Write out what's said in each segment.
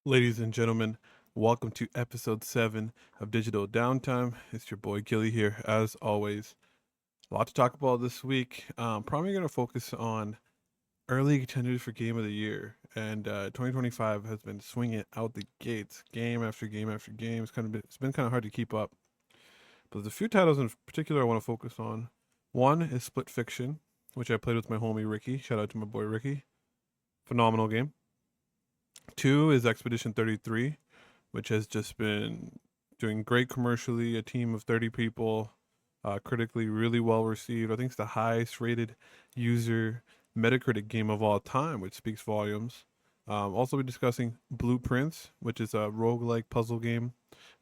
Ladies and gentlemen, welcome to episode 7 of Digital Downtime. It's your boy Gilly here, as always. A lot to talk about this week. Probably going to focus on early contenders for Game of the Year. And 2025 has been swinging out the gates, game after game after game. It's been kind of hard to keep up. But there's a few titles in particular I want to focus on. One is Split Fiction, which I played with my homie Ricky. Shout out to my boy Ricky. Phenomenal game. Two is Expedition 33, which has just been doing great commercially. A team of 30 people, critically really well received. I think it's the highest rated user Metacritic game of all time, which speaks volumes. Also, be discussing Blueprints, which is a roguelike puzzle game,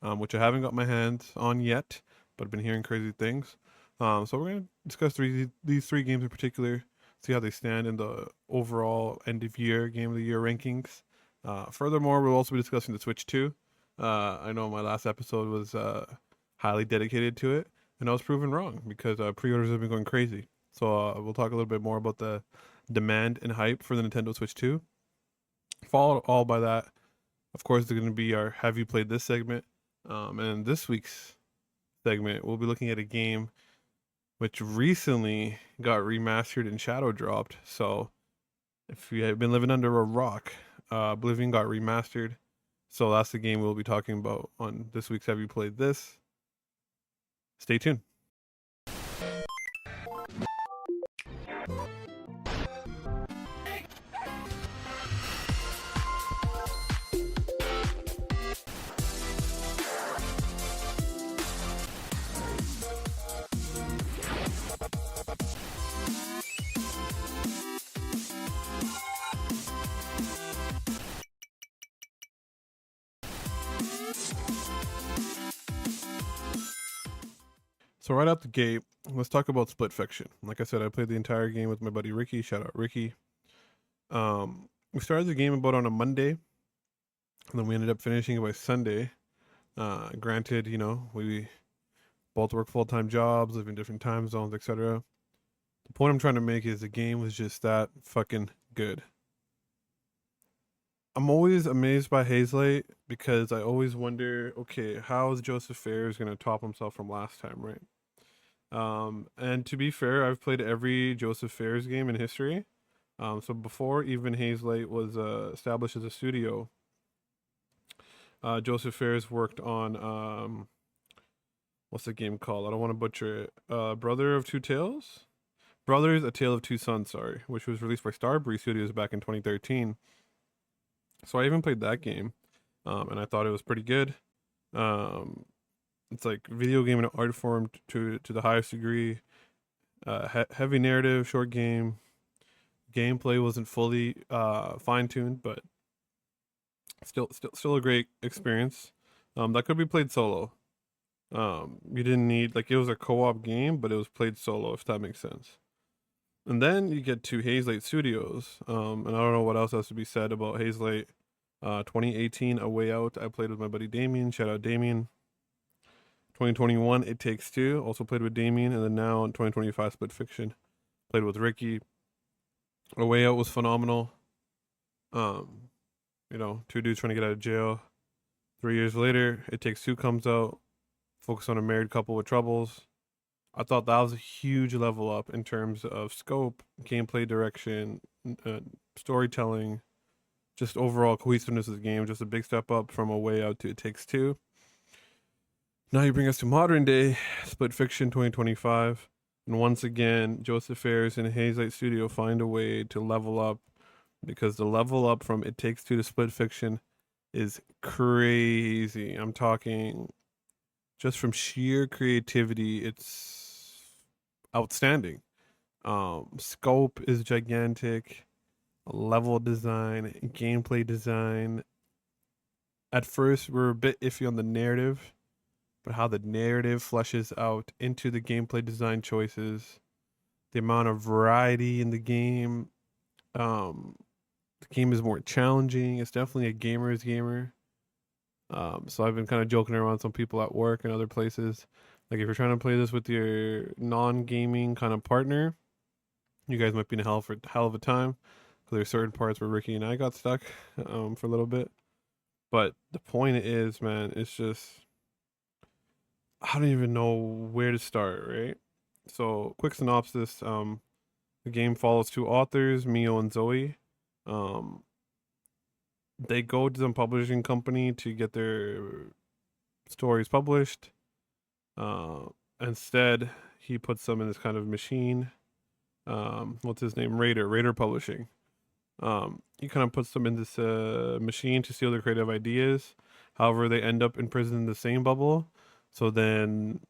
which I haven't got my hands on yet, but I've been hearing crazy things. So we're going to discuss these three games in particular, see how they stand in the overall end of year game of the year rankings. Furthermore, we'll also be discussing the Switch 2. I know my last episode was highly dedicated to it, and I was proven wrong because pre-orders have been going crazy. So we'll talk a little bit more about the demand and hype for the Nintendo Switch 2. Followed all by that, of course, there's going to be our Have You Played This segment. And this week's segment, we'll be looking at a game which recently got remastered and shadow dropped. So if you have been living under a rock, Oblivion got remastered. So that's the game we'll be talking about on this week's Have You Played This? Stay tuned. So right out the gate, let's talk about Split Fiction. Like I said, I played the entire game with my buddy Ricky. Shout out Ricky. We started the game about on a Monday, and then we ended up finishing it by Sunday. Granted, we both work full-time jobs, live in different time zones, etc. The point I'm trying to make is the game was just that fucking good. I'm always amazed by Hazelight because I always wonder, okay, how is Joseph Fares going to top himself from last time, right? And to be fair, I've played every Joseph Fares game in history. So before even Hazelight was established as a studio, Joseph Fares worked on what's the game called? I don't want to butcher it. Brother of Two Tales, Brothers: A Tale of Two Sons. Sorry, which was released by Starbreeze Studios back in 2013. So I even played that game, and I thought it was pretty good. Um, it's like video game and art form to the highest degree. Heavy narrative, short game. Gameplay wasn't fully fine tuned, but still a great experience. That could be played solo. You didn't need like it was a co-op game, but it was played solo if that makes sense. And then you get to Hazelight Studios, and I don't know what else has to be said about Hazelight. 2018, A Way Out. I played with my buddy Damien. Shout out Damien. 2021, It Takes Two. Also played with Damien, and then now in 2025, Split Fiction. Played with Ricky. A Way Out was phenomenal. Um, two dudes trying to get out of jail. 3 years later, It Takes Two comes out. Focus on a married couple with troubles. I thought that was a huge level up in terms of scope, gameplay direction, storytelling, just overall cohesiveness of the game. Just a big step up from A Way Out to It Takes Two. Now you bring us to modern day Split Fiction 2025. And once again, Joseph Fares and Hazelight Studio find a way to level up because the level up from It Takes Two to Split Fiction is crazy. I'm talking just from sheer creativity, it's outstanding. Scope is gigantic, level design, gameplay design. At first, we're a bit iffy on the narrative, but how the narrative fleshes out into the gameplay design choices, the amount of variety in the game. The game is more challenging. It's definitely a gamer's gamer. So I've been kind of joking around with some people at work and other places. Like if you're trying to play this with your non-gaming kind of partner, you guys might be in a hell of a time. Because there's certain parts where Ricky and I got stuck for a little bit. But the point is, man, it's just I don't even know where to start, right? So, quick synopsis. The game follows two authors, Mio and Zoe. Um, they go to some publishing company to get their stories published. Uh, Instead, he puts them in this kind of machine. What's his name? Raider Publishing. He kind of puts them in this machine to steal their creative ideas. However, they end up imprisoned in the same bubble. So then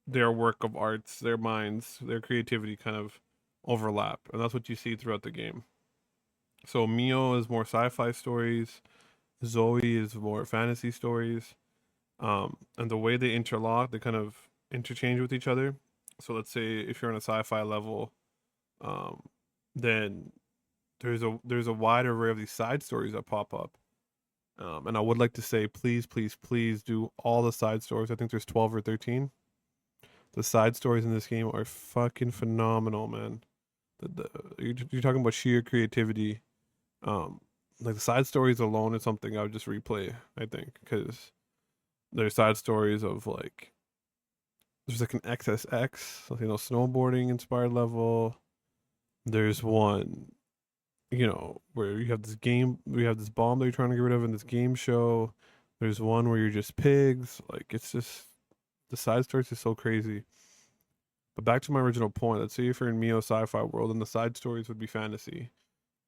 their work of arts, their minds, their creativity kind of overlap. And that's what you see throughout the game. So Mio is more sci-fi stories, Zoe is more fantasy stories. And the way they interlock, they kind of interchange with each other. So let's say if you're on a sci-fi level, um, then there's a wide array of these side stories that pop up. And I would like to say, please, please, please do all the side stories. I think there's 12 or 13. The side stories in this game are fucking phenomenal, man. You're talking about sheer creativity. Um, like the side stories alone is something I would just replay. I think because there's side stories of like there's like an XSX, snowboarding inspired level. There's one, where you have this bomb that you're trying to get rid of in this game show. There's one where you're just pigs. Like it's just the side stories is so crazy. But back to my original point, let's say if you're in Mio sci-fi world and the side stories would be fantasy.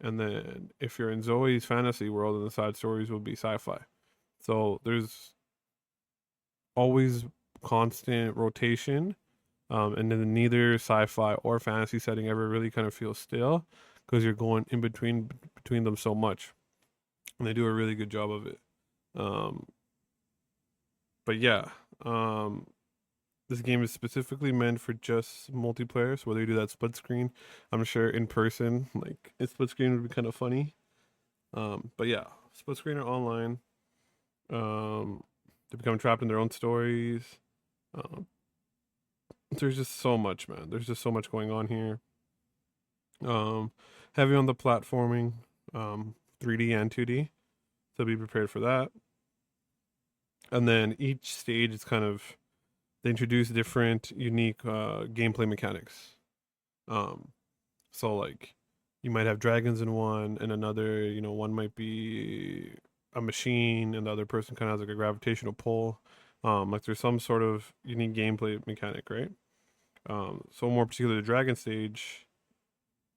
And then if you're in Zoe's fantasy world and the side stories would be sci-fi. So there's always constant rotation. And then neither sci-fi or fantasy setting ever really kind of feels still because you're going in between them so much. And they do a really good job of it. Um, but yeah, um, this game is specifically meant for just multiplayer. So whether you do that split screen, I'm sure in person, like a split screen would be kind of funny. But yeah, split screen or online. Um, they become trapped in their own stories. Um, there's just so much, man. There's just so much going on here. Um, Heavy on the platforming, 3D and 2D. So be prepared for that. And then each stage is kind of they introduce different unique gameplay mechanics. Um, so like you might have dragons in one, and another, one might be a machine, and the other person kind of has like a gravitational pull. Like there's some sort of unique gameplay mechanic, right? So more particularly the dragon stage,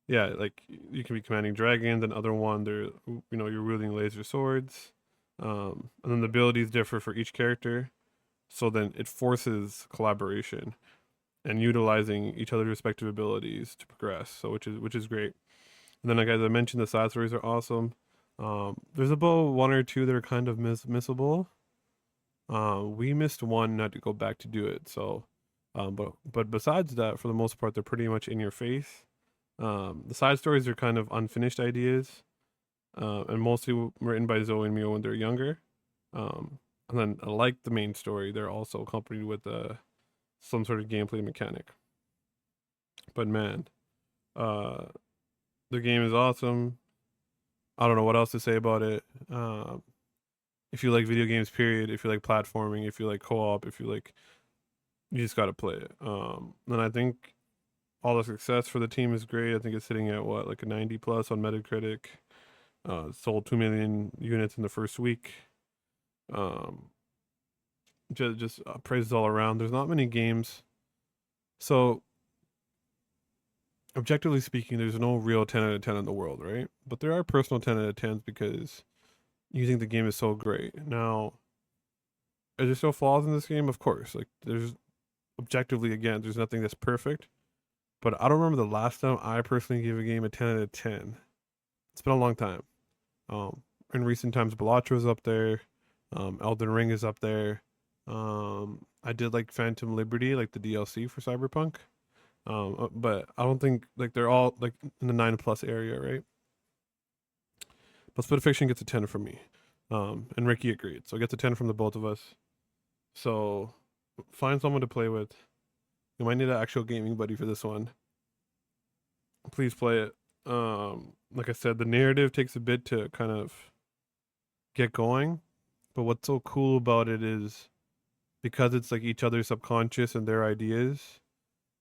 yeah, like you can be commanding dragons, and other one they're you're wielding laser swords. And then the abilities differ for each character, so then it forces collaboration and utilizing each other's respective abilities to progress. So which is great. And then like as I mentioned, the side stories are awesome. There's about one or two that are kind of missable. We missed one, not to go back to do it. So, but besides that, for the most part, they're pretty much in your face. The side stories are kind of unfinished ideas, and mostly written by Zoe and Mio when they're younger. And then, like the main story, they're also accompanied with some sort of gameplay mechanic. But man, uh, the game is awesome. I don't know what else to say about it. If you like video games, period. If you like platforming, if you like co-op, if you like, you just gotta play it. And I think all the success for the team is great. I think it's sitting at what, like a 90 plus on Metacritic. Sold 2 million units in the first week. Um, just praises all around. There's not many games. So objectively speaking, there's no real 10 out of 10 in the world, right? But there are personal 10 out of 10s because you think the game is so great. Now, is there still flaws in this game? Of course. Like there's objectively again, there's nothing that's perfect. But I don't remember the last time I personally gave a game a 10 out of 10. It's been a long time. In recent times, Balatro is up there. Elden Ring is up there. I did like Phantom Liberty, like the DLC for Cyberpunk. But I don't think like they're all like in the 9+ area, right? But Split Fiction gets a 10 from me. And Ricky agreed. So it gets a 10 from the both of us. So find someone to play with. You might need an actual gaming buddy for this one. Please play it. Like I said, the narrative takes a bit to kind of get going. But what's so cool about it is because it's like each other's subconscious and their ideas,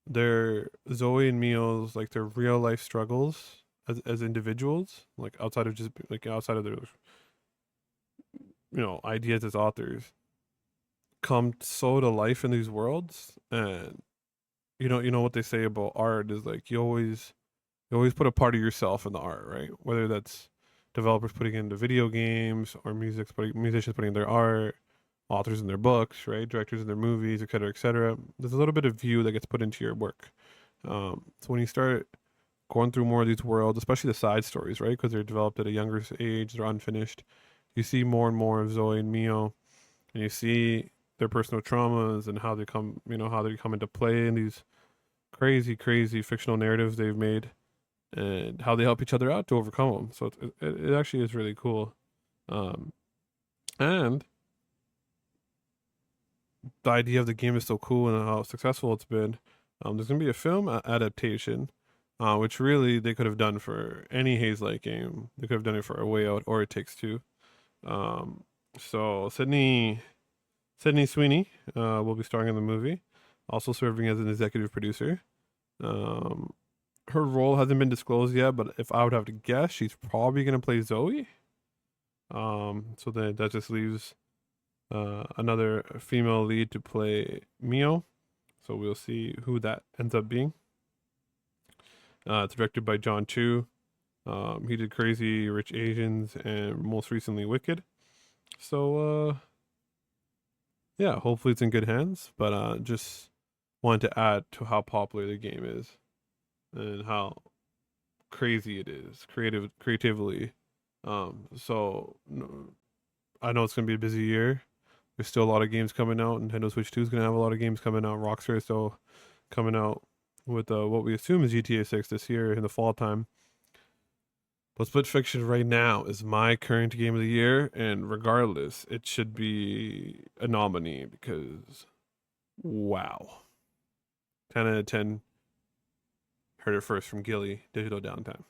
their Zoe and Mio's like their real life struggles as individuals, like outside of just like outside of their ideas as authors, come so to life in these worlds. And you know what they say about art is like you always put a part of yourself in the art, right? Whether that's developers putting into video games or musicians putting in their art, authors in their books, right? Directors in their movies, et cetera, et cetera. There's a little bit of you that gets put into your work. So when you start going through more of these worlds, especially the side stories, right? Because they're developed at a younger age, they're unfinished. You see more and more of Zoe and Mio, and you see their personal traumas and how they come into play in these crazy, crazy fictional narratives they've made, and how they help each other out to overcome them. So it actually is really cool. Um, and the idea of the game is so cool and how successful it's been. There's gonna be a film adaptation, which really they could have done for any Haze Light game. They could have done it for A Way Out or It Takes Two. Um, so Sydney Sweeney will be starring in the movie, also serving as an executive producer. Um, her role hasn't been disclosed yet, but if I would have to guess, she's probably gonna play Zoe. So then that just leaves another female lead to play Mio. So we'll see who that ends up being. It's directed by John Chu. He did Crazy Rich Asians and most recently Wicked. So yeah, hopefully it's in good hands. But just wanted to add to how popular the game is and how crazy it is, creatively. So I know it's gonna be a busy year. There's still a lot of games coming out. Nintendo Switch 2 is gonna have a lot of games coming out. Rockstar is still coming out with what we assume is GTA 6 this year in the fall time. But Split Fiction right now is my current game of the year, and regardless, it should be a nominee because wow, 10 out of 10. Heard it first from Gilly, Digital Downtime.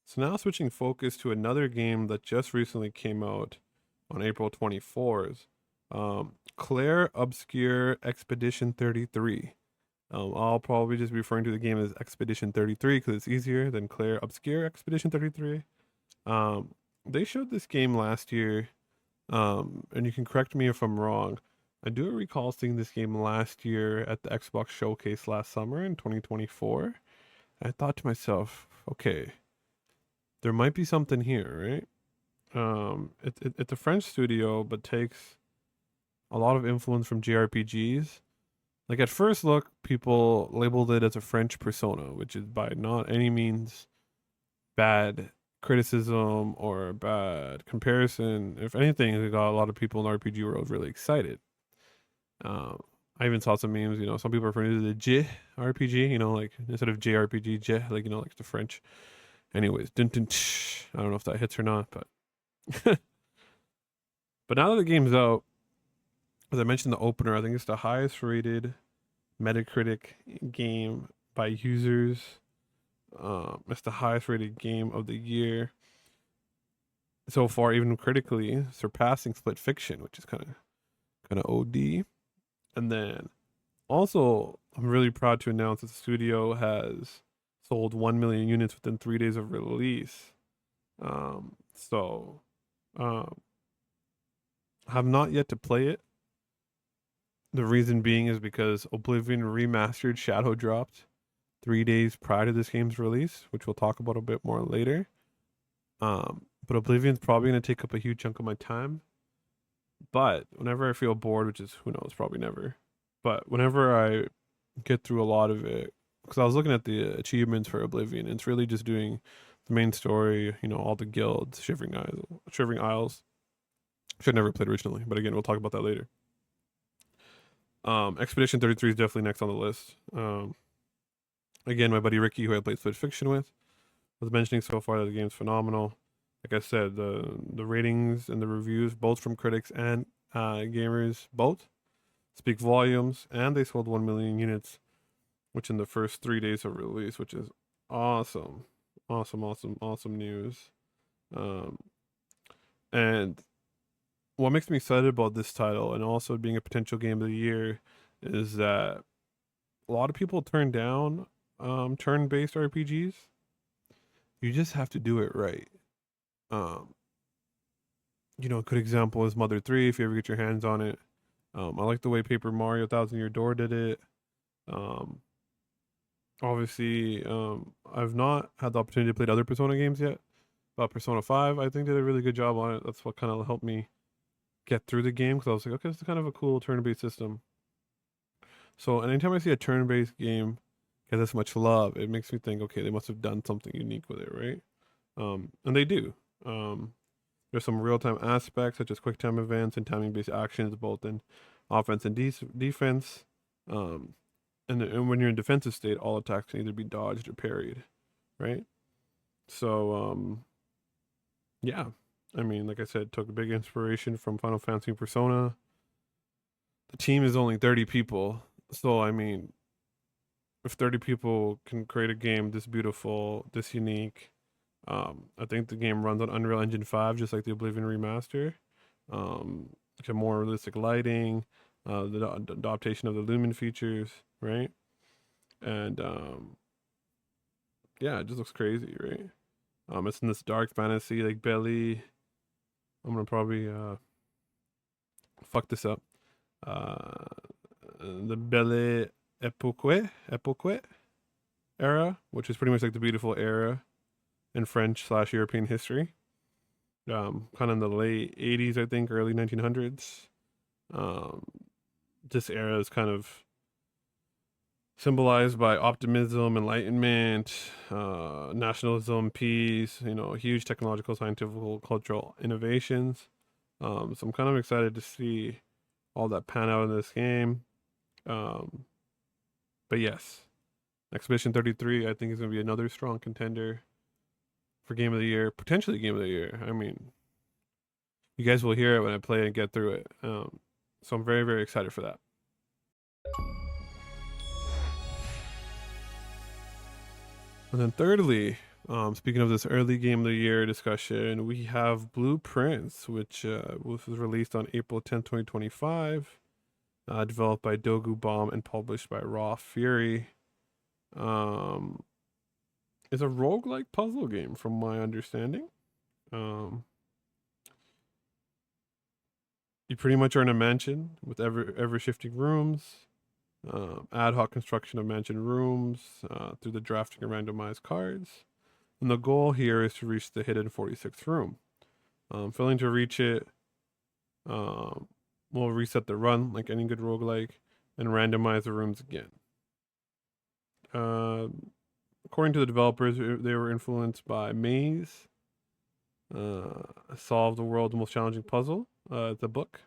So now switching focus to another game that just recently came out on April 24th. Clair Obscure Expedition 33. I'll probably just be referring to the game as Expedition 33 because it's easier than Clair Obscure Expedition 33. They showed this game last year, and you can correct me if I'm wrong. I do recall seeing this game last year at the Xbox Showcase last summer in 2024. I thought to myself, okay, there might be something here, right? It's a French studio, but takes a lot of influence from JRPGs. Like at first look, people labeled it as a French Persona, which is by not any means bad criticism or bad comparison. If anything, it got a lot of people in the RPG world really excited. I even saw some memes. Some people refer to the J RPG. Like instead of JRPG, J, like like the French. Anyways, dun, dun, tsh. I don't know if that hits or not, but but now that the game's out, as I mentioned in the opener, I think it's the highest rated Metacritic game by users. It's the highest rated game of the year so far, even critically, surpassing Split Fiction, which is kind of OD. And then also, I'm really proud to announce that the studio has sold 1 million units within 3 days of release. So I have not yet to play it. The reason being is because Oblivion Remastered Shadow dropped 3 days prior to this game's release, which we'll talk about a bit more later. But Oblivion's probably going to take up a huge chunk of my time. But whenever I feel bored, which is, who knows, probably never. But whenever I get through a lot of it, because I was looking at the achievements for Oblivion, it's really just doing the main story, all the guilds, Shivering Isles. Should never played originally, but again, we'll talk about that later. Expedition 33 is definitely next on the list. Again, my buddy Ricky, who I played Split Fiction with, was mentioning so far that the game's phenomenal. Like I said, the ratings and the reviews, both from critics and gamers, both speak volumes, and they sold 1 million units which in the first 3 days of release, which is awesome, awesome news. Um, and what makes me excited about this title and also being a potential game of the year is that a lot of people turn down turn-based RPGs. You just have to do it right. Um, a good example is Mother 3, if you ever get your hands on it. I like the way Paper Mario Thousand Year Door did it. Um, obviously, I've not had the opportunity to play other Persona games yet, but Persona 5, I think, did a really good job on it. That's what kind of helped me get through the game, because I was like, okay, it's kind of a cool turn-based system. So anytime I see a turn-based game get this much love, it makes me think, okay, they must have done something unique with it, right? And they do. There's some real-time aspects such as quick-time events and timing-based actions, both in offense and defense. Um, and when you're in defensive state, all attacks can either be dodged or parried, right? So yeah, I mean, like I said, took a big inspiration from Final Fantasy and Persona. The team is only 30 people, so I mean, if 30 people can create a game this beautiful, this unique, I think the game runs on Unreal Engine 5, just like the Oblivion remaster. More realistic lighting, the adaptation of the Lumen features, right? And yeah, it just looks crazy, right? It's in this dark fantasy, like Belly. I'm gonna probably fuck this up. Uh, the Belle Epoque era, which is pretty much like the beautiful era in French/European history. Kind of in the late 80s, I think, early 1900s. Um, this era is kind of symbolized by optimism, enlightenment, nationalism, peace, huge technological, scientific, cultural innovations. So I'm kind of excited to see all that pan out in this game. But yes, Expedition 33, I think, is going to be another strong contender for Game of the Year, potentially Game of the Year. I mean, you guys will hear it when I play and get through it. So I'm very, very excited for that. And then thirdly, speaking of this early Game of the Year discussion, we have Blueprints, which was released on April 10th, 2025, developed by Dogu Bomb and published by Raw Fury. It's a roguelike puzzle game, from my understanding. You pretty much are in a mansion with ever shifting rooms, ad hoc construction of mansion rooms through the drafting of randomized cards. And the goal here is to reach the hidden 46th room. Failing to reach it will reset the run like any good roguelike and randomize the rooms again. According to the developers, they were influenced by Maze, Solve the World's Most Challenging Puzzle, the book,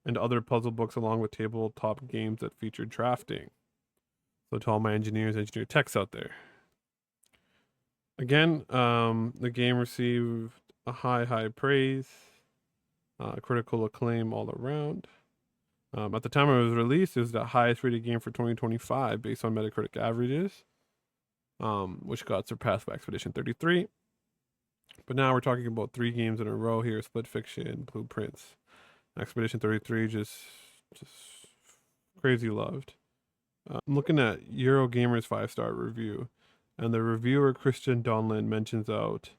and other puzzle books along with tabletop games that featured drafting. So to all my engineer techs out there. Again, the game received a high praise, critical acclaim all around. At the time it was released, it was the highest rated game for 2025 based on Metacritic averages, which got surpassed by Expedition 33. But now we're talking about 3 games in a row here: Split Fiction, Blueprints, Expedition 33, just crazy loved. I'm looking at Eurogamer's 5-star review, and the reviewer Christian Donlan mentions out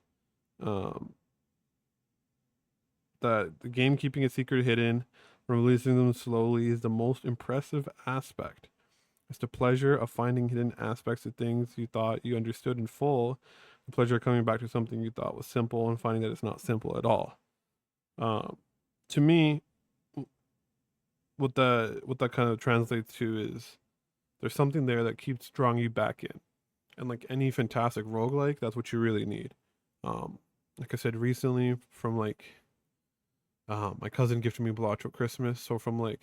that the game keeping a secret hidden, releasing them slowly, is the most impressive aspect. It's the pleasure of finding hidden aspects of things you thought you understood in full, the pleasure of coming back to something you thought was simple and finding that it's not simple at all. To me, what that kind of translates to is there's something there that keeps drawing you back in. And like any fantastic roguelike, that's what you really need. Like I said recently, from my cousin gifted me Balatro Christmas, so from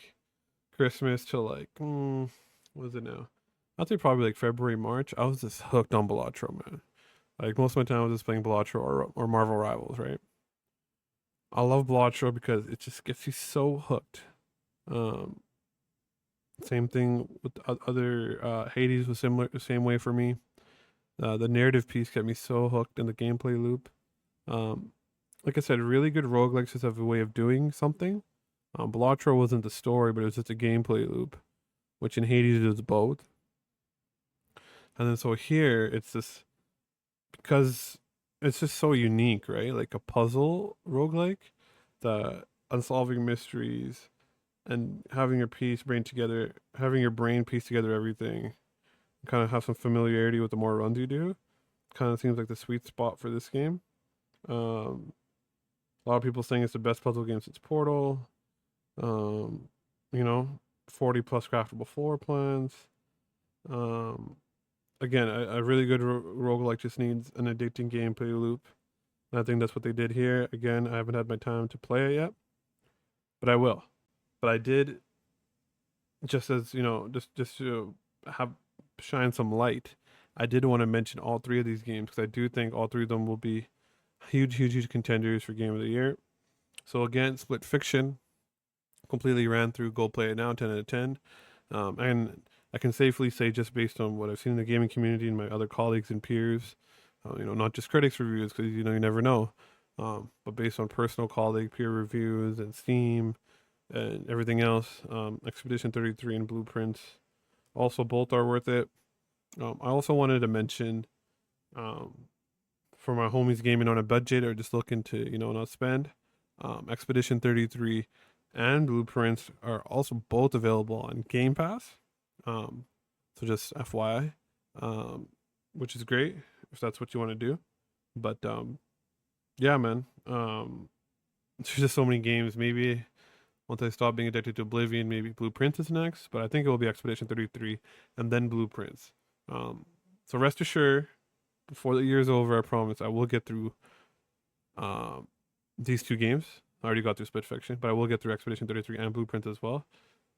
Christmas to what is it now? I'd say probably February, March. I was just hooked on Balatro, man. Most of my time I was just playing Balatro or Marvel Rivals, right? I love Balatro because it just gets you so hooked. Same thing with other Hades was similar, the same way for me. The narrative piece kept me so hooked in the gameplay loop. Um, like I said, really good roguelikes just have a way of doing something. Blotro wasn't the story, but it was just a gameplay loop, which in Hades is both. And then so here it's just because it's just so unique, right? Like a puzzle roguelike, the unsolving mysteries and having your having your brain piece together everything, kind of have some familiarity with the more runs you do. Kind of seems like the sweet spot for this game. Um, a lot of people saying it's the best puzzle game since Portal. Um, you know, 40 plus craftable floor plans. Um, again, a really good roguelike just needs an addicting gameplay loop. And I think that's what they did here. Again, I haven't had my time to play it yet, but I will. But I did, just as you know, just to have shine some light. I did want to mention all three of these games because I do think all three of them will be huge contenders for Game of the Year. So again, Split Fiction completely ran through. Go play it now, 10 out of 10. And I can safely say, just based on what I've seen in the gaming community and my other colleagues and peers, not just critics reviews because you never know, but based on personal colleague peer reviews and Steam and everything else, Expedition 33 and Blueprints also both are worth it. I also wanted to mention, for my homies gaming on a budget or just looking to not spend, Expedition 33 and Blueprints are also both available on Game Pass. So just FYI, which is great if that's what you want to do. But yeah, man. There's just so many games. Maybe once I stop being addicted to Oblivion, maybe Blueprints is next. But I think it will be Expedition 33 and then Blueprints. So rest assured, before the year is over, I promise I will get through these two games. I already got through Split Fiction, but I will get through Expedition 33 and Blueprints as well,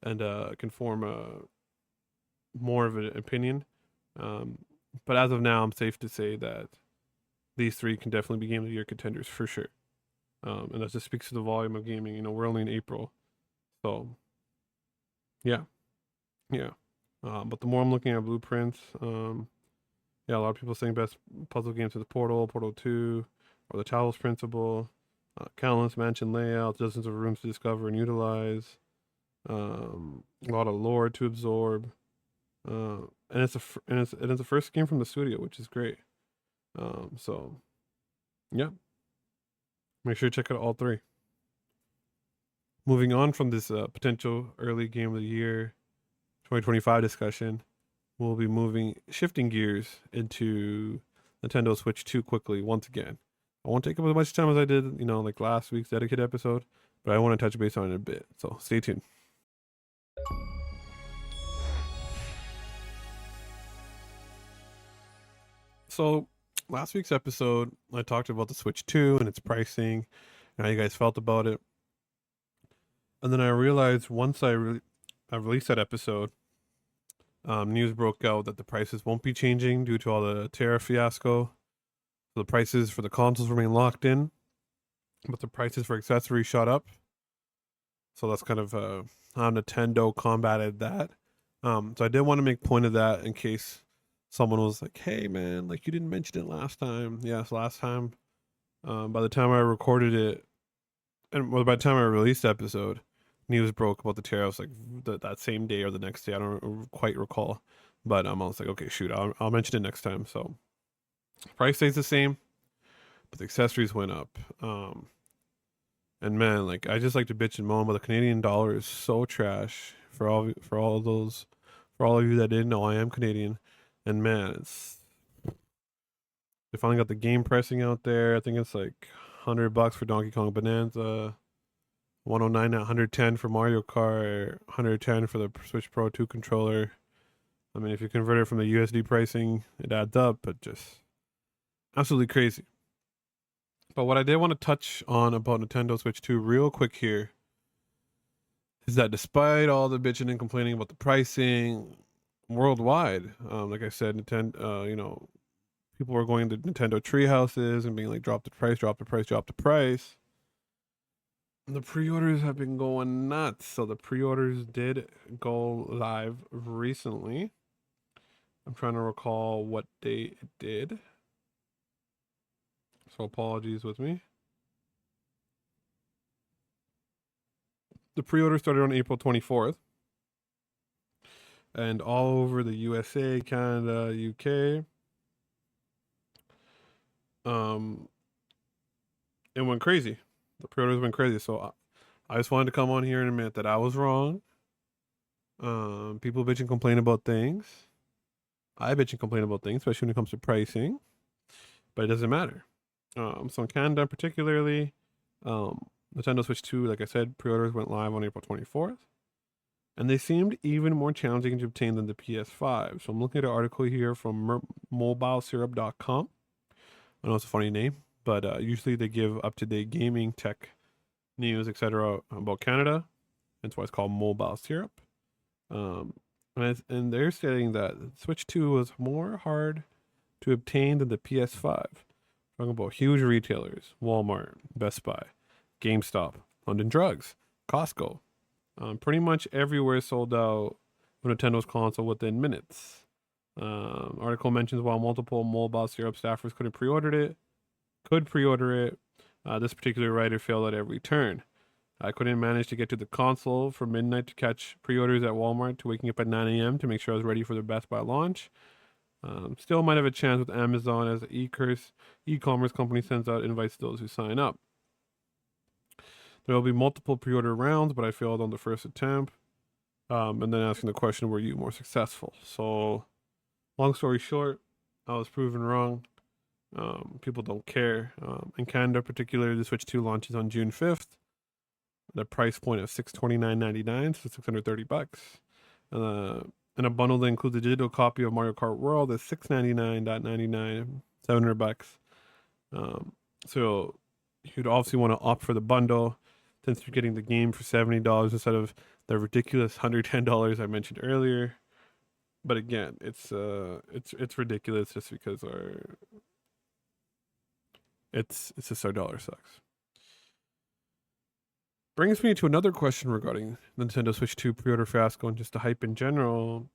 and can form more of an opinion. But as of now, I'm safe to say that these three can definitely be Game of the Year contenders for sure. And that just speaks to the volume of gaming. We're only in April, so yeah, yeah. But the more I'm looking at Blueprints, yeah, a lot of people saying best puzzle games are the Portal 2, or the Talos Principle, countless mansion layouts, dozens of rooms to discover and utilize, a lot of lore to absorb, and it's the first game from the studio, which is great. So yeah, make sure to check out all three. Moving on from this potential early game of the year 2025 discussion, we'll be shifting gears into Nintendo Switch 2 quickly once again. I won't take up as much time as I did, like last week's dedicated episode, but I want to touch base on it a bit. So stay tuned. So last week's episode, I talked about the Switch 2 and its pricing and how you guys felt about it. And then I realized once I released that episode, news broke out that the prices won't be changing due to all the tariff fiasco. So the prices for the consoles remain locked in, but the prices for accessories shot up. So that's kind of how Nintendo combated that. So I did want to make point of that in case someone was like, "Hey, man, like you didn't mention it last time." Yes, last time. By the time I recorded it, and by the time I released the episode, news broke about the tariffs like that same day or the next day. I don't quite recall, but I was like, okay, shoot, I'll mention it next time. So price stays the same, but the accessories went up. And man, like I just like to bitch and moan, but the Canadian dollar is so trash for all of you that didn't know. I am Canadian, and man, they finally got the game pricing out there. I think it's like $100 for Donkey Kong Bonanza, 109 at 110 for Mario Kart, 110 for the Switch Pro 2 controller. I mean, if you convert it from the USD pricing, it adds up, but just absolutely crazy. But what I did want to touch on about Nintendo Switch 2 real quick here is that despite all the bitching and complaining about the pricing worldwide, like I said, Nintendo, people were going to Nintendo tree houses and being like, drop the price, drop the price, drop the price. The pre-orders have been going nuts. So the pre-orders did go live recently. I'm trying to recall what day it did. So apologies with me. The pre-order started on April 24th. And all over the USA, Canada, UK. It went crazy. The pre-orders went crazy. So I just wanted to come on here and admit that I was wrong. People bitch and complain about things. I bitch and complain about things, especially when it comes to pricing. But it doesn't matter. So in Canada, particularly, Nintendo Switch 2, like I said, pre-orders went live on April 24th. And they seemed even more challenging to obtain than the PS5. So I'm looking at an article here from mobilesyrup.com. I know it's a funny name, but usually they give up-to-date gaming, tech, news, etc. about Canada. That's why it's called Mobile Syrup. And they're stating that Switch 2 was more hard to obtain than the PS5. Talking about huge retailers, Walmart, Best Buy, GameStop, London Drugs, Costco. Pretty much everywhere sold out of Nintendo's console within minutes. Article mentions while multiple Mobile Syrup staffers could pre-order it, this particular writer failed at every turn. I couldn't manage to get to the console from midnight to catch pre-orders at Walmart to waking up at 9 a.m. to make sure I was ready for the Best Buy launch. Still might have a chance with Amazon as the e-commerce company sends out invites to those who sign up. There will be multiple pre-order rounds, but I failed on the first attempt. And then asking the question, were you more successful? So, long story short, I was proven wrong. People don't care. In Canada, particularly, the Switch 2 launches on June 5th. The price point of $629.99, so $630. And a bundle that includes a digital copy of Mario Kart World is $699.99, $700. So you'd obviously want to opt for the bundle since you're getting the game for $70 instead of the ridiculous $110 I mentioned earlier. But again, it's ridiculous just because it's just our dollar sucks. Brings me to another question regarding Nintendo Switch 2 pre-order fiasco and just the hype in general.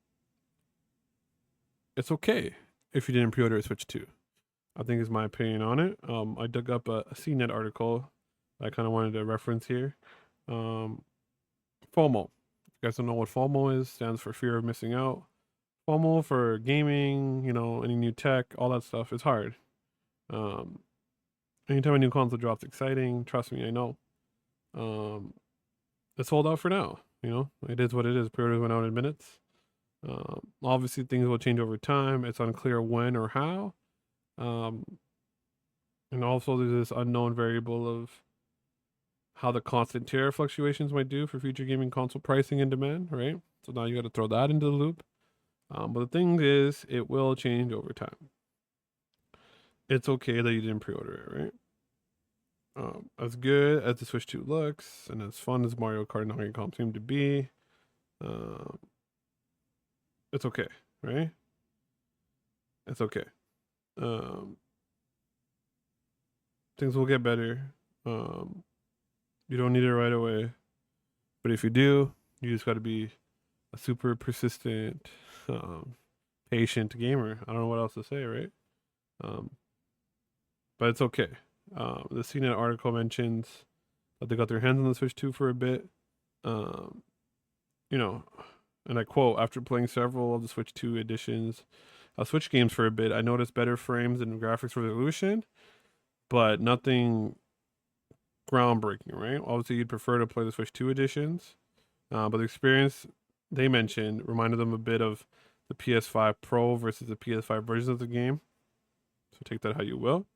It's okay if you didn't pre-order a Switch 2. I think is my opinion on it. I dug up a CNET article I kind of wanted to reference here. FOMO. If you guys don't know what FOMO is, stands for fear of missing out. FOMO for gaming, any new tech, all that stuff is hard. Anytime a new console drops, exciting. Trust me, I know. It's sold out for now. It is what it is. Pre-orders went out in minutes. Obviously, things will change over time. It's unclear when or how. And also, there's this unknown variable of how the constant tariff fluctuations might do for future gaming console pricing and demand, right? So now you got to throw that into the loop. But the thing is, it will change over time. It's okay that you didn't pre-order it, right? As good as the Switch 2 looks, and as fun as Mario Kart and Donkey Kong seem to be, it's okay, right? It's okay. Things will get better. You don't need it right away, but if you do, you just got to be a super persistent, patient gamer. I don't know what else to say, right? But it's okay. The CNET article mentions that they got their hands on the Switch 2 for a bit. And I quote, after playing several of the Switch 2 editions, Switch games for a bit, I noticed better frames and graphics resolution, but nothing groundbreaking, right? Obviously, you'd prefer to play the Switch 2 editions, but the experience they mentioned reminded them a bit of the PS5 Pro versus the PS5 versions of the game. So take that how you will.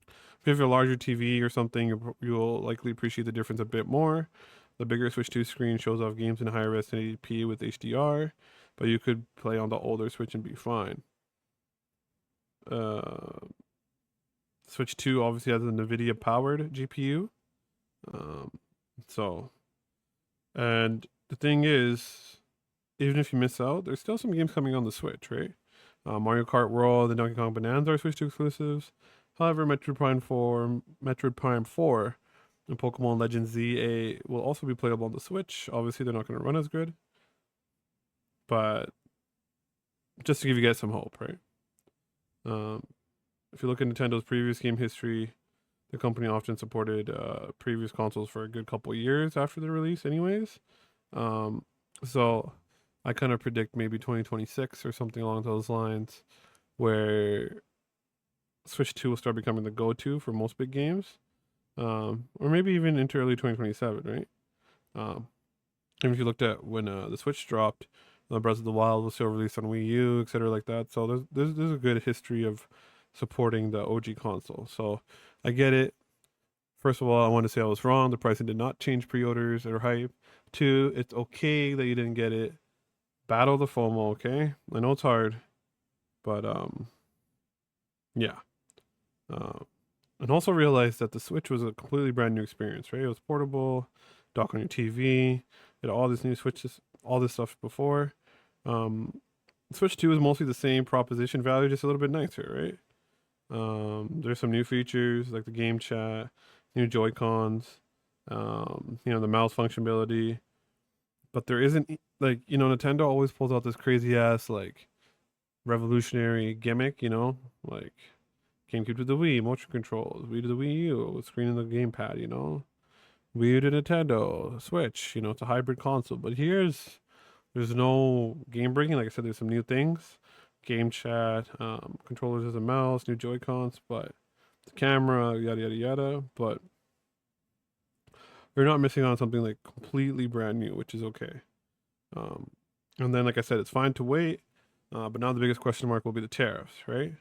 If you have a larger TV or something, you'll likely appreciate the difference a bit more. The bigger Switch 2 screen shows off games in higher res 1080p with HDR, but you could play on the older Switch and be fine. Switch 2 obviously has a NVIDIA powered GPU. And the thing is, even if you miss out, there's still some games coming on the Switch, right? Mario Kart World and Donkey Kong Bonanza are Switch 2 exclusives. However, Metroid Prime 4 And Pokemon Legends ZA will also be playable on the Switch. Obviously, they're not going to run as good, but just to give you guys some hope, right? Um, if you look at Nintendo's previous game history, the company often supported previous consoles for a good couple years after the release, anyways. Um, so I kind of predict maybe 2026 or something along those lines, where Switch 2 will start becoming the go-to for most big games, or maybe even into early 2027, right? Um, and if you looked at when the Switch dropped, Breath of the Wild was still released on Wii U, etc., like that. So there's a good history of supporting the OG console. So I get it. First of all, I want to say I was wrong. The pricing did not change pre-orders or hype. Two, it's okay that you didn't get it. Battle the FOMO, okay? I know it's hard, but yeah. Uh, and also realize that the Switch was a completely brand new experience, right? It was portable, dock on your TV, it had all this new switches, all this stuff before. Switch 2 is mostly the same proposition value, just a little bit nicer, right? There's some new features like the game chat, new Joy Cons, the mouse functionality, but there isn't like Nintendo always pulls out this crazy ass like revolutionary gimmick, like GameCube to the Wii, motion controls, Wii to the Wii U, screen in the gamepad, Wii U to Nintendo, Switch, it's a hybrid console. But there's no game breaking. Like I said, there's some new things, game chat, controllers as a mouse, new Joy Cons, but the camera, yada yada yada. But they're not missing on something like completely brand new, which is okay. And then, like I said, it's fine to wait. But now the biggest question mark will be the tariffs, right?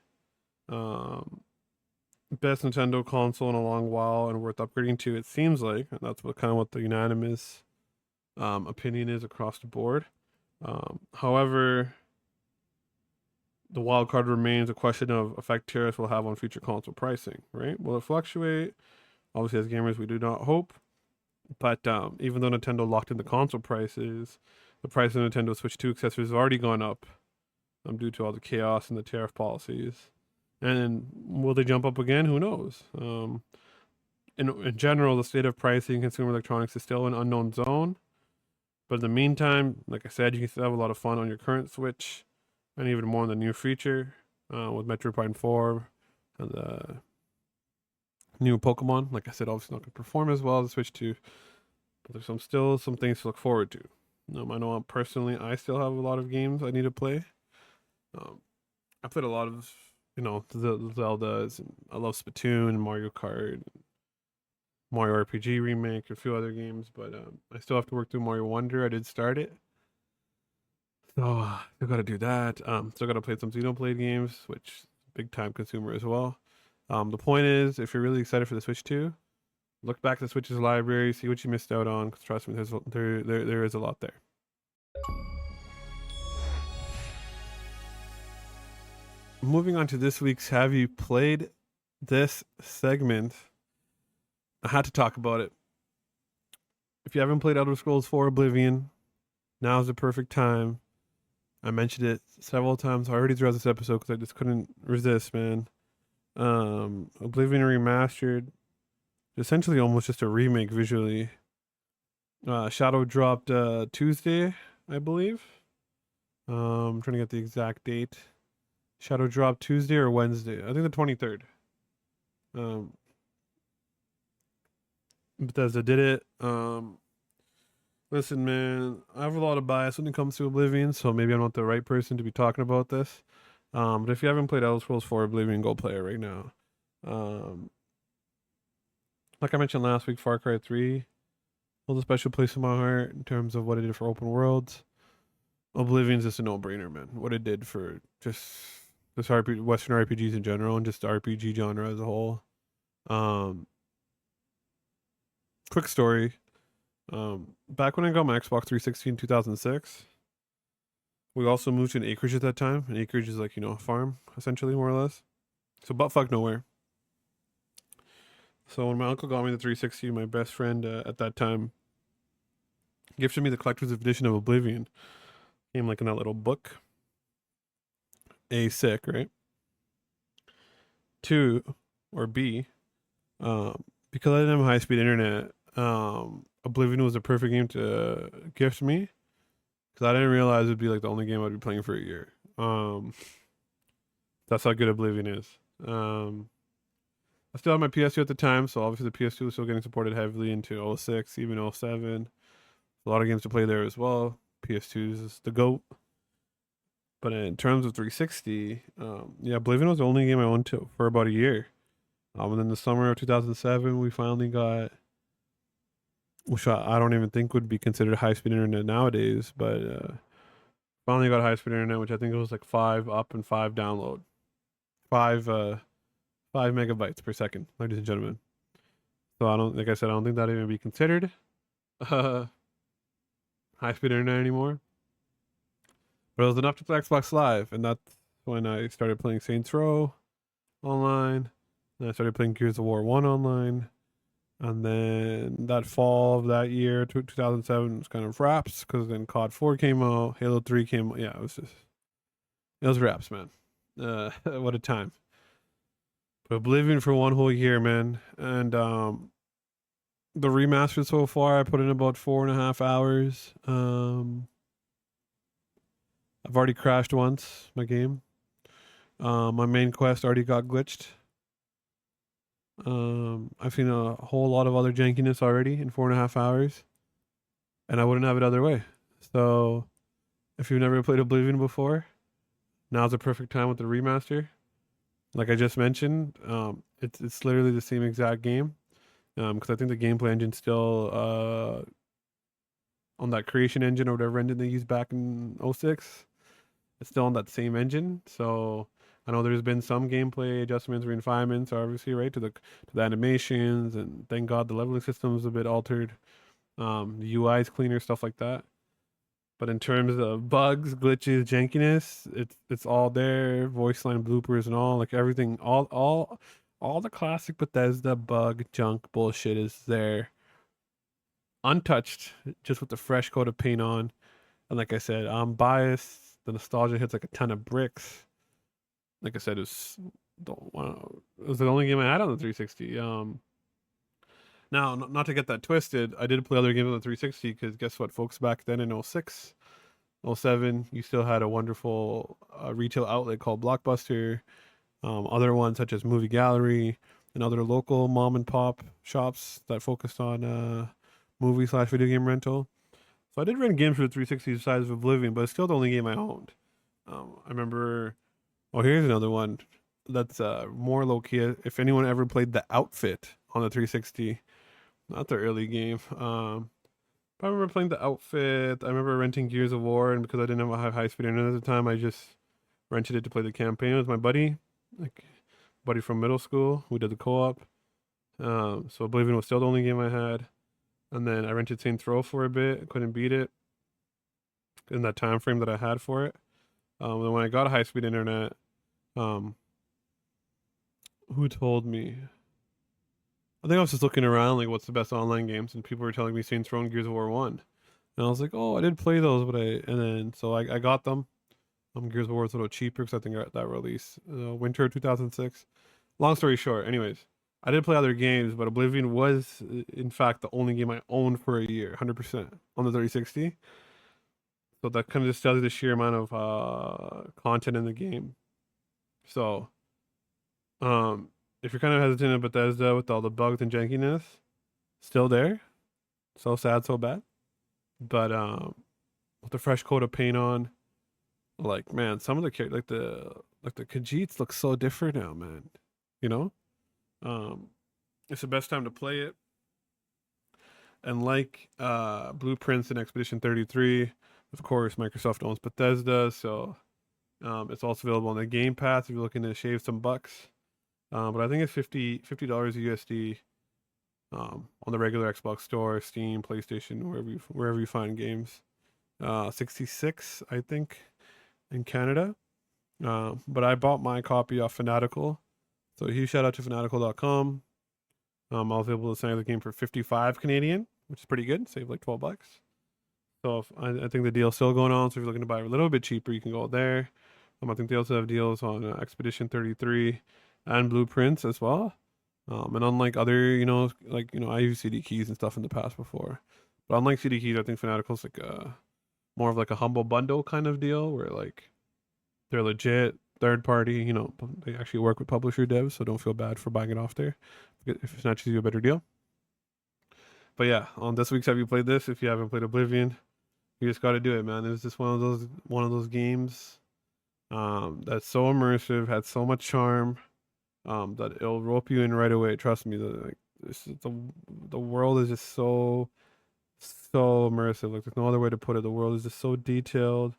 Best Nintendo console in a long while and worth upgrading to, it seems like, and that's what the unanimous opinion is across the board. However, the wild card remains a question of effect tariffs will have on future console pricing, right? Will it fluctuate? Obviously, as gamers, we do not hope. But even though Nintendo locked in the console prices, the price of Nintendo Switch 2 accessories has already gone up due to all the chaos and the tariff policies. And will they jump up again? Who knows? In general, the state of pricing in consumer electronics is still an unknown zone. But in the meantime, like I said, you can still have a lot of fun on your current Switch, and even more in the new future with Metroid Prime 4 and the new Pokemon. Like I said, obviously not going to perform as well as the Switch 2, but there's still some things to look forward to. I know personally, I still have a lot of games I need to play. I played a lot of the Zeldas, and I love Splatoon and Mario Kart, Mario RPG remake, a few other games, but I still have to work through Mario Wonder. I did start it, so still got to do that. Still got to play some Xenoblade games, which big time consumer as well. The point is, if you're really excited for the Switch 2, look back at the Switch's library, see what you missed out on. Cause trust me, there is a lot there. Moving on to this week's Have You Played This segment, I had to talk about it. If you haven't played Elder Scrolls 4 Oblivion, now's the perfect time. I mentioned it several times already throughout this episode because I just couldn't resist, man. Oblivion Remastered, essentially almost just a remake visually. Shadow dropped Tuesday, I believe. I'm trying to get the exact date. Shadow dropped Tuesday or Wednesday. I think the 23rd. Bethesda did it. Listen, man, I have a lot of bias when it comes to Oblivion, so maybe I'm not the right person to be talking about this. But if you haven't played Elder Scrolls 4 Oblivion, go play it right now. Like I mentioned last week, Far Cry 3 holds a special place in my heart in terms of what it did for open worlds. Oblivion's just a no-brainer, man. What it did for just Western RPGs in general and just the RPG genre as a whole. Quick story. Back when I got my Xbox 360 in 2006, we also moved to an acreage at that time. An acreage is like, a farm, essentially, more or less. So buttfuck nowhere. So when my uncle got me the 360, my best friend at that time gifted me the collector's edition of Oblivion. Came like in that little book. A, sick, right? Two, or B, because I didn't have high speed internet, Oblivion was a perfect game to gift me because I didn't realize it'd be like the only game I'd be playing for a year. That's how good Oblivion is. Um, I still had my PS2 at the time, so obviously the PS2 was still getting supported heavily into '06, even '07. A lot of games to play there as well. PS2 is the GOAT. But in terms of 360, yeah, Oblivion was the only game I owned to for about a year. And then the summer of 2007, we finally got, which I don't even think would be considered high speed internet nowadays, but finally got high speed internet, which I think it was like 5 up and 5 download, 5 megabytes per second, ladies and gentlemen. So I don't, like I said, I don't think that even be considered uh, high speed internet anymore. But it was enough to play Xbox Live, and that's when I started playing Saints Row online. And I started playing Gears of War 1 online. And then that fall of that year, 2007, was kind of wraps because then COD 4 came out, Halo 3 came out. Yeah, it was wraps, man. What a time. But Oblivion for one whole year, man. And the remastered so far, I put in about 4.5 hours. I've already crashed once, my game. My main quest already got glitched. I've seen a whole lot of other jankiness already in 4.5 hours, and I wouldn't have it other way. So, if you've never played Oblivion before, now's the perfect time with the remaster. Like I just mentioned, it's literally the same exact game. Because I think the gameplay engine's still on that creation engine or whatever engine they used back in '06. It's still on that same engine, so I know there's been some gameplay adjustments, refinements, obviously, right, to the animations, and thank God the leveling system is a bit altered. The UI is cleaner, stuff like that. But in terms of bugs, glitches, jankiness, it's all there. Voice line bloopers and all, like everything, all the classic Bethesda bug junk bullshit is there, untouched, just with the fresh coat of paint on. And like I said, I'm biased. The nostalgia hits like a ton of bricks. Like I said, it was the only game I had on the 360. Now, not to get that twisted, I did play other games on the 360 because guess what, folks? Back then in '06, '07, you still had a wonderful retail outlet called Blockbuster. Other ones such as Movie Gallery and other local mom and pop shops that focused on movie/video game rental. So I did rent games for the 360 besides of Oblivion, but it's still the only game I owned. I remember. Oh, here's another one that's more low key. If anyone ever played The Outfit on the 360, not the early game. I remember playing The Outfit. I remember renting Gears of War, and because I didn't have high speed internet at the time, I just rented it to play the campaign with my buddy, like buddy from middle school. We did the co-op. So Oblivion was still the only game I had. And then I rented Saints Row for a bit. Couldn't beat it in that time frame that I had for it. And when I got high speed internet, um, who told me? I think I was just looking around, like, what's the best online games, and people were telling me Saints Row and Gears of War 1. And I was like, oh, I did play those, and then, so I got them. Gears of War was a little cheaper because I think that release, winter 2006. Long story short, anyways, I did play other games, but Oblivion was, in fact, the only game I owned for a year, 100% on the 360. So that kind of just tells you the sheer amount of content in the game. So, if you're kind of hesitant at Bethesda with all the bugs and jankiness, still there. So sad, so bad. But with the fresh coat of paint on, like man, some of the like the Khajiits look so different now, man. You know, it's the best time to play it. And like Blueprints and Expedition 33, of course, Microsoft owns Bethesda, so it's also available on the Game Pass if you're looking to shave some bucks. But I think it's $50 USD on the regular Xbox Store, Steam, PlayStation, wherever you find games. 66, I think, in Canada. But I bought my copy off Fanatical, so huge shout out to fanatical.com. I was able to sign the game for 55 Canadian, which is pretty good. Save like $12. So I think the deal's still going on. So if you're looking to buy a little bit cheaper, you can go there. I think they also have deals on Expedition 33 and Blueprints as well. And unlike other, like I use CD keys and stuff in the past before, but unlike CD keys, I think Fanatical's like more of like a humble bundle kind of deal where like they're legit third party. They actually work with publisher devs, so don't feel bad for buying it off there if it's not just you a better deal. But yeah, on this week's Have You Played This? If you haven't played Oblivion, you just got to do it, man. It was just one of those games that's so immersive, had so much charm, that it'll rope you in right away. Trust me, like the world is just so immersive. Like there's no other way to put it. The world is just so detailed.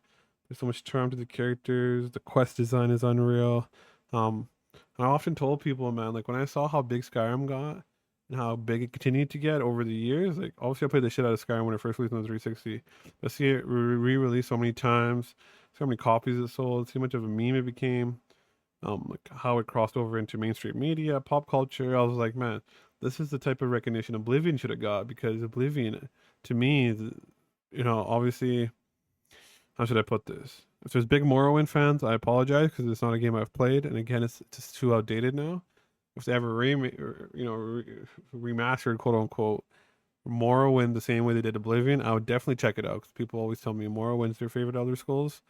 There's so much charm to the characters. The quest design is unreal. Um, and I often told people, man, like when I saw how big Skyrim got and how big it continued to get over the years, like obviously I played the shit out of Skyrim when it first released on the 360. But see it re-released so many times, see how many copies it sold, see how much of a meme it became, like how it crossed over into mainstream media, pop culture. I was like, man, this is the type of recognition Oblivion should have got, because Oblivion, to me, obviously, how should I put this? If there's big Morrowind fans, I apologize because it's not a game I've played, and again, it's just too outdated now. If they ever remastered, quote unquote, Morrowind the same way they did Oblivion, I would definitely check it out because people always tell me Morrowind's their favorite Elder Scrolls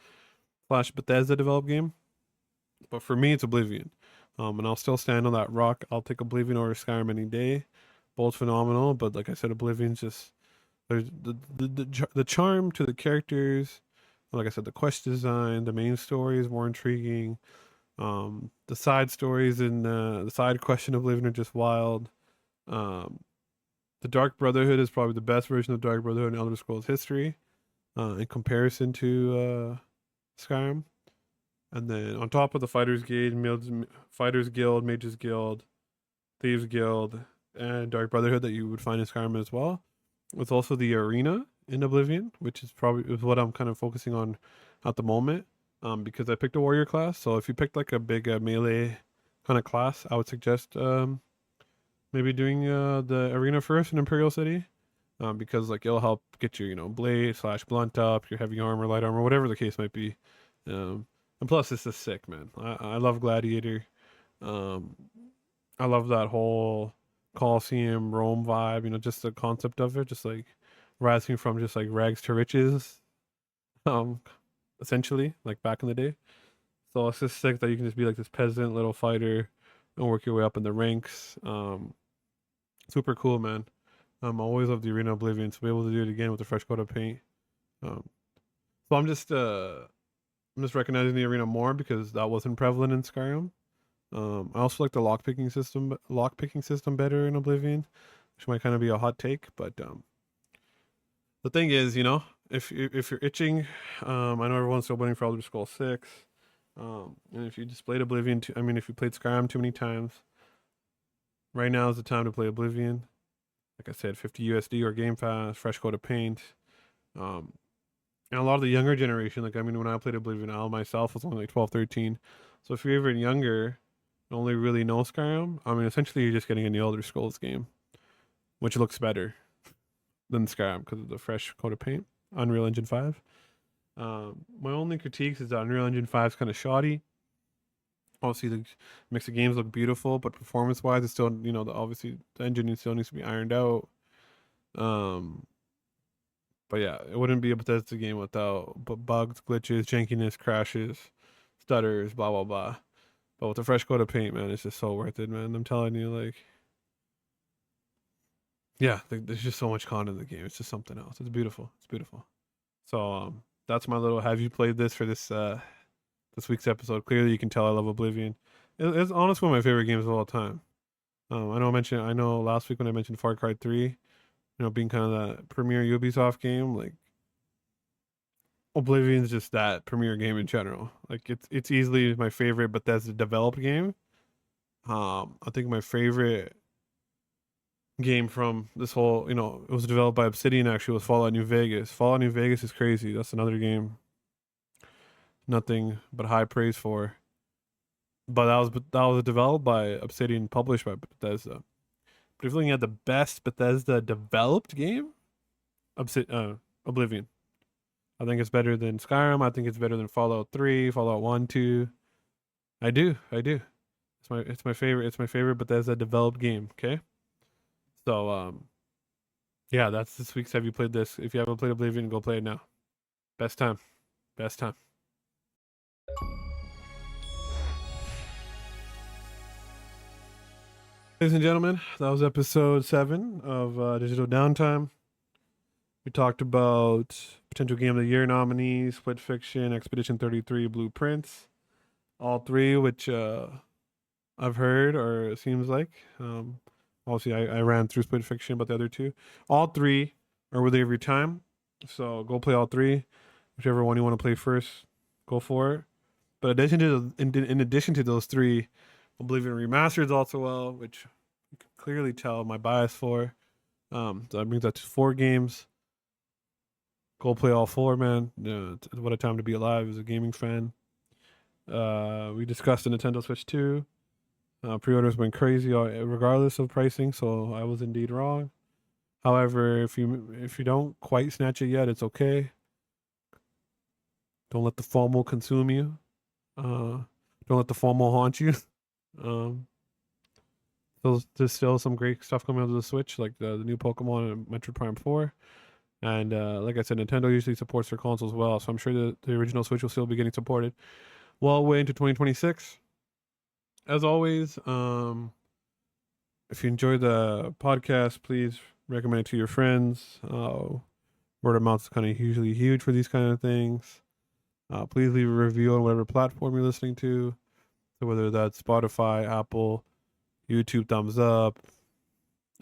slash Bethesda developed game. But for me, it's Oblivion. And I'll still stand on that rock. I'll take Oblivion over Skyrim any day. Both phenomenal, but like I said, Oblivion's just there's the charm to the characters. Like I said, the quest design, the main story is more intriguing. The side stories and the side quest in Oblivion are just wild. Um, the Dark Brotherhood is probably the best version of Dark Brotherhood in Elder Scrolls history, in comparison to Skyrim. And then on top of the Fighters Guild, Mages Guild, Thieves Guild, and Dark Brotherhood that you would find in Skyrim as well, it's also the arena in Oblivion, which is what I'm kind of focusing on at the moment. Because I picked a warrior class, so if you picked like a big melee kind of class, I would suggest maybe doing the arena first in Imperial City. Because like it'll help get your blade slash blunt up, your heavy armor, light armor, whatever the case might be. And plus, this is sick, man. I love Gladiator. Um, I love that whole Colosseum Rome vibe. Just the concept of it, just like rising from just like rags to riches. Um, essentially, like back in the day. So it's just sick that you can just be like this peasant little fighter and work your way up in the ranks. Super cool, man. I always love the Arena Oblivion, to be able to do it again with a fresh coat of paint. Um, so I'm just recognizing the arena more because that wasn't prevalent in Skyrim. I also like the lock picking system better in Oblivion, which might kind of be a hot take, but the thing is, if you're itching, I know everyone's still waiting for Elder Scrolls 6. And if you just played Oblivion, if you played Skyrim too many times, right now is the time to play Oblivion. Like I said, 50 USD or Game Pass, fresh coat of paint. Um, and a lot of the younger generation, like when I played Oblivion, I myself was only like 12, 13. So if you're even younger, and only really know Skyrim, essentially you're just getting an Elder Scrolls game, which looks better than Skyrim because of the fresh coat of paint. Unreal Engine 5. My only critiques is that Unreal Engine 5 is kind of shoddy. Obviously, the mix of games look beautiful, but performance-wise, it's still, obviously the engine still needs to be ironed out. Um, but yeah, it wouldn't be a Bethesda game without bugs, glitches, jankiness, crashes, stutters, blah blah blah. But with a fresh coat of paint, man, it's just so worth it, man. I'm telling you, like, yeah, there's just so much content in the game. It's just something else. It's beautiful. It's beautiful. So that's my little. Have you played this for this week's episode? Clearly, you can tell I love Oblivion. It's honestly one of my favorite games of all time. I know last week when I mentioned Far Cry 3, being kind of that premier Ubisoft game, like Oblivion's just that premier game in general. Like it's easily my favorite, but that's a developed game. I think my favorite game from this whole, it was developed by Obsidian actually was Fallout New Vegas. Fallout New Vegas is crazy. That's another game. Nothing but high praise for. But that was developed by Obsidian, published by Bethesda. But if you're looking at the best Bethesda developed game, Oblivion. I think it's better than Skyrim. I think it's better than Fallout 3, Fallout 1, 2. I do. It's my favorite. It's my favorite Bethesda developed game. Okay, so yeah, that's this week's. Have you played this? If you haven't played Oblivion, go play it now. Best time. Best time. Ladies and gentlemen, that was episode 7 of Digital Downtime. We talked about potential Game of the Year nominees, Split Fiction, Expedition 33, Blueprints. All three, which I've heard, or it seems like. Obviously, I ran through Split Fiction, but the other two. All three are worthy of your time. So go play all three. Whichever one you want to play first, go for it. But in addition to those three, Oblivion Remastered is also well, which you can clearly tell my bias for. So that brings that to 4 games. Go play all 4, man. What a time to be alive as a gaming fan. We discussed the Nintendo Switch 2. Pre-orders went crazy, regardless of pricing, so I was indeed wrong. However, if you don't quite snatch it yet, it's okay. Don't let the FOMO consume you. Don't let the FOMO haunt you. There's still some great stuff coming out of the Switch, like the new Pokemon and Metroid Prime 4. And like I said, Nintendo usually supports their consoles well, so I'm sure the original Switch will still be getting supported well way into 2026. As always, if you enjoy the podcast, please recommend it to your friends. Word of mouth is kind of usually huge for these kind of things. Please leave a review on whatever platform you're listening to. So whether that's Spotify, Apple, YouTube, thumbs up,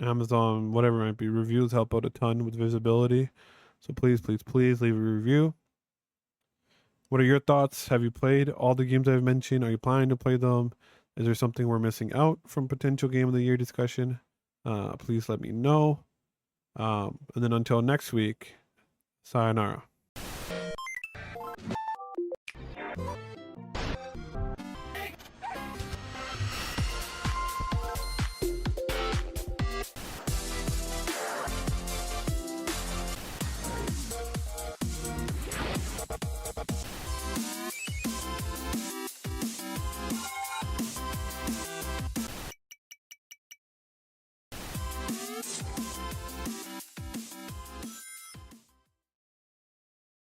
Amazon, whatever it might be. Reviews help out a ton with visibility. So please leave a review. What are your thoughts? Have you played all the games I've mentioned? Are you planning to play them? Is there something we're missing out from potential Game of the Year discussion? Please let me know. And then until next week, sayonara.